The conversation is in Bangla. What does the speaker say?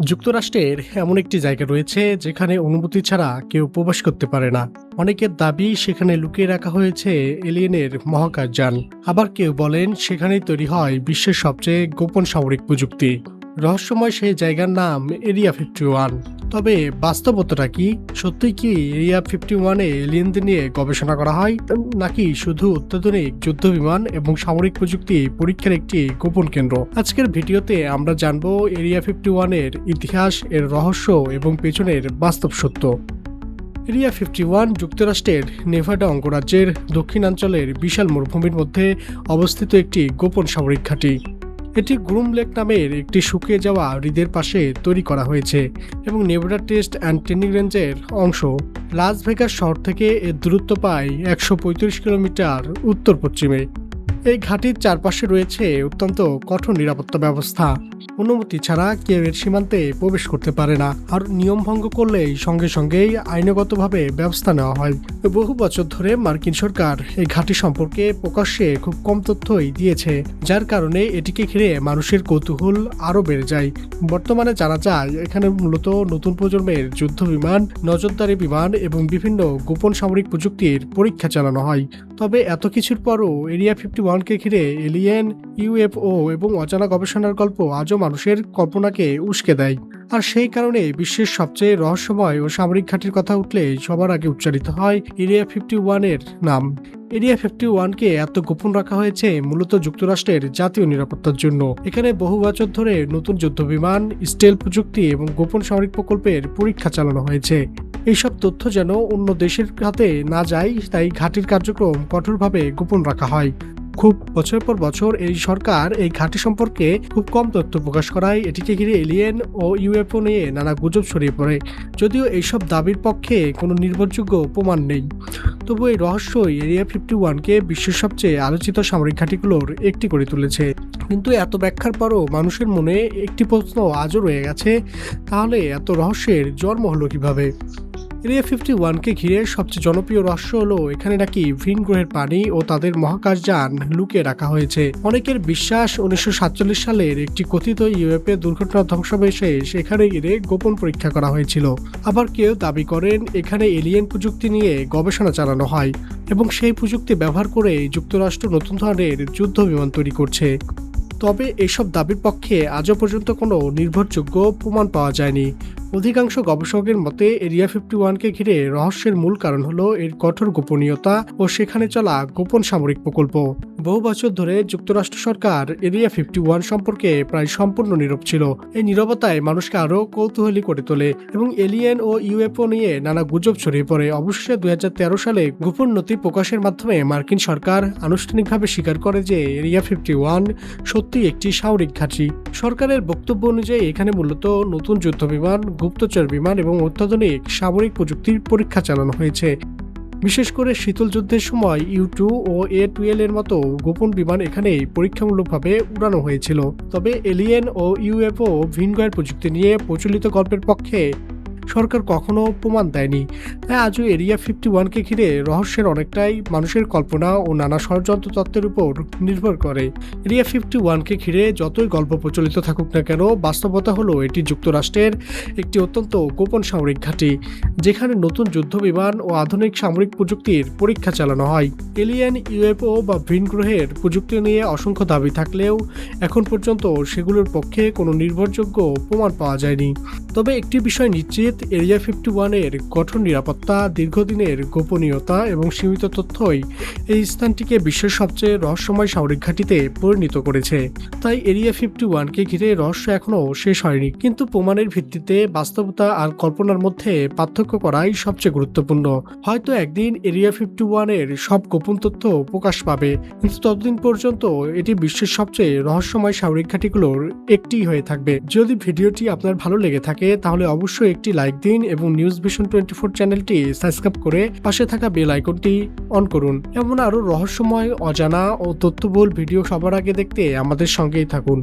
যুক্তরাষ্ট্রের এমন একটি জায়গা রয়েছে যেখানে অনুমতি ছাড়া কেউ প্রবেশ করতে পারে না। অনেকের দাবি সেখানে লুকিয়ে রাখা হয়েছে এলিয়েনের মহাকাশযান। আবার কেউ বলেন সেখানেই তৈরি হয় বিশ্বের সবচেয়ে গোপন সামরিক প্রযুক্তি। রহস্যময় সেই জায়গার নাম এরিয়া 51। তবে বাস্তবতাটা কি? সত্যিই কি এরিয়া 51-এ এলিয়েনদের নিয়ে গবেষণা করা হয়, নাকি শুধু অত্যাধুনিক যুদ্ধ বিমান এবং সামরিক প্রযুক্তি পরীক্ষার একটি গোপন কেন্দ্র? আজকের ভিডিওতে আমরা জানবো এরিয়া 51-এর ইতিহাস, এর রহস্য এবং পেছনের বাস্তব সত্য। এরিয়া 51 যুক্তরাষ্ট্রের নেভাডা অঙ্গরাজ্যের দক্ষিণাঞ্চলের বিশাল মরুভূমির মধ্যে অবস্থিত একটি গোপন সামরিক ঘাঁটি। এটি গ্রুম লেক নামের একটি শুকিয়ে যাওয়া হ্রদের পাশে তৈরি করা হয়েছে এবং নেভাডা টেস্ট অ্যান্ড ট্রেনিং রেঞ্জের অংশ। লাস ভেগাস শহর থেকে এর দূরত্ব পায় 135 কিলোমিটার উত্তর পশ্চিমে। এই ঘাঁটির চারপাশে রয়েছে অত্যন্ত কঠোর নিরাপত্তা ব্যবস্থা। অনুমতি ছাড়া কেউ এর সীমান্তে প্রবেশ করতে পারে না, আর নিয়ম ভঙ্গ করলেই সঙ্গে সঙ্গেই আইনগতভাবে ব্যবস্থা নেওয়া হয়। বহু বছর ধরে মার্কিন সরকার এই ঘাঁটি সম্পর্কে প্রকাশ্যে খুব কম তথ্যই দিয়েছে, যার কারণে এটিকে ঘিরে মানুষের কৌতূহল আরও বেড়ে যায়। বর্তমানে জানা যায় এখানে মূলত নতুন প্রজন্মের যুদ্ধ বিমান, নজরদারি বিমান এবং বিভিন্ন গোপন সামরিক প্রযুক্তির পরীক্ষা চালানো হয়। তবে এত কিছুর পরও এরিয়া 51-কে ঘিরে এলিয়েন, ইউএফও এবং অজানা গবেষণার গল্প আজও মানুষের কল্পনাকে উস্কে দেয়। আর সেই কারণে বিশ্বের সবচেয়ে রহস্যময় ও সামরিক ঘাঁটির কথা উঠলে সবার আগে উচ্চারিত হয় এরিয়া 51-এর নাম। এরিয়া 51-কে এত গোপন রাখা হয়েছে মূলত যুক্তরাষ্ট্রের জাতীয় নিরাপত্তার জন্য। এখানে বহু বছর ধরে নতুন যুদ্ধবিমান, স্টেল প্রযুক্তি এবং গোপন সামরিক প্রকল্পের পরীক্ষা চালানো হয়েছে। এইসব তথ্য যেন অন্য দেশের হাতে না যায়, তাই ঘাঁটির কার্যক্রম কঠোরভাবে গোপন রাখা হয়। খুব বছর পর বছর এই সরকার এই ঘাঁটি সম্পর্কে খুব কম তথ্য প্রকাশ করায় এটিকে ঘিরে এলিয়েন ও ইউএফও নিয়ে নানা গুজব ছড়িয়ে পড়ে। যদিও এইসব দাবির পক্ষে কোনো নির্ভরযোগ্য প্রমাণ নেই, তবু এই রহস্যই এরিয়া 51-কে বিশ্বের সবচেয়ে আলোচিত সামরিক ঘাঁটিগুলোর একটি করে তুলেছে। কিন্তু এত ব্যাখ্যার পরও মানুষের মনে একটি প্রশ্ন আজও রয়ে গেছে, তাহলে এত রহস্যের জন্ম হলো কিভাবে? এরিয়া 51-কে ঘিরে সবচেয়ে জনপ্রিয় রহস্য হলো এখানে নাকি ভিন গ্রহের প্রাণী ও তাদের মহাকাশযান লুকিয়ে রাখা হয়েছে। অনেকের বিশ্বাস 1947 সালের একটি কথিত ইউএফএ দুর্ঘটনা ধ্বংসাবশেষে সেখানে গিয়ে গোপন পরীক্ষা করা হয়েছিল। আবার কেউ দাবি করেন এখানে এলিয়েন প্রযুক্তি নিয়ে গবেষণা চালানো হয় এবং সেই প্রযুক্তি ব্যবহার করে যুক্তরাষ্ট্র নতুন ধরনের যুদ্ধ বিমান তৈরি করছে। তবে এসব দাবির পক্ষে আজও পর্যন্ত কোনো নির্ভরযোগ্য প্রমাণ পাওয়া যায়নি। অধিকাংশ গবেষকের মতে এরিয়া 51-কে ঘিরে রহস্যের মূল কারণ হলো এর কঠোর গোপনীয়তা ও সেখানে চলা গোপন সামরিক প্রকল্প। বহু বছর ধরে যুক্তরাষ্ট্র সরকার এরিয়া 51 সম্পর্কে প্রায় সম্পূর্ণ নীরব ছিল। এই নীরবতায় মানুষকে আরও কৌতূহলী করে তোলে এবং এলিয়েন ও ইউএফও নিয়ে নানা গুজব ছড়িয়ে পড়ে। অবশেষে 2013 সালে গোপন নথি প্রকাশের মাধ্যমে মার্কিন সরকার আনুষ্ঠানিকভাবে স্বীকার করে যে এরিয়া 51 সত্যিই একটি সামরিক ঘাঁটি। সরকারের বক্তব্য অনুযায়ী এখানে মূলত নতুন যুদ্ধবিমান, গুপ্তচর বিমান এবং অত্যাধুনিক সামরিক প্রযুক্তির পরীক্ষা চালানো হয়েছে। বিশেষ করে শীতল যুদ্ধের সময় U-2 ও A-12 এর মতো গোপন বিমান এখানে পরীক্ষামূলকভাবে উড়ানো হয়েছিল। তবে এলিয়েন ও ইউএফও ভিন গ্রহের প্রযুক্তি নিয়ে প্রচলিত গল্পের পক্ষে সরকার কখনো প্রমাণ দেয়নি। তাই আজও এরিয়া 51-কে ঘিরে রহস্যের অনেকটাই মানুষের কল্পনা ও নানা ষড়যন্ত্র তত্ত্বের উপর নির্ভর করে। এরিয়া 51-কে ঘিরে যতই গল্প প্রচলিত থাকুক না কেন, বাস্তবতা হলো এটি যুক্তরাষ্ট্রের একটি অত্যন্ত গোপন সামরিক ঘাঁটি, যেখানে নতুন যুদ্ধ বিমান ও আধুনিক সামরিক প্রযুক্তির পরীক্ষা চালানো হয়। এলিয়েন, ইউএফও বা ভিন গ্রহের প্রযুক্তি নিয়ে অসংখ্য দাবি থাকলেও এখন পর্যন্ত সেগুলোর পক্ষে কোনো নির্ভরযোগ্য প্রমাণ পাওয়া যায়নি। তবে একটি বিষয় নিশ্চিত, এরিয়া 51-এর কঠোর নিরাপত্তা, দীর্ঘদিনের গোপনীয়তা এবং সীমিত তথ্যই এই স্থানটিকে বিশ্বের সবচেয়ে রহস্যময় সামরিক ঘাঁটিতে পরিণত করেছে। তাই এরিয়া 51-কে ঘিরে রহস্য এখনও শেষ হয়নি, কিন্তু প্রমাণের ভিত্তিতে বাস্তবতা আর কল্পনার মধ্যে পার্থক্য করাই সবচেয়ে গুরুত্বপূর্ণ। হয়তো একদিন এরিয়া 51-এর সব গোপন তথ্য প্রকাশ পাবে, কিন্তু ততদিন পর্যন্ত এটি বিশ্বের সবচেয়ে রহস্যময় সামরিক ঘাঁটিগুলোর একটি হয়ে থাকবে। যদি ভিডিওটি আপনার ভালো লেগে থাকে তাহলে অবশ্যই একটি লাইক দিন এবং নিউজ ভিশন 24 চ্যানেলটি সাবস্ক্রাইব করে পাশে থাকা বেল আইকনটি অন করুন। এমন আরও রহস্যময়, অজানা ও তথ্যবহুল ভিডিও সবার আগে দেখতে আমাদের সঙ্গেই থাকুন।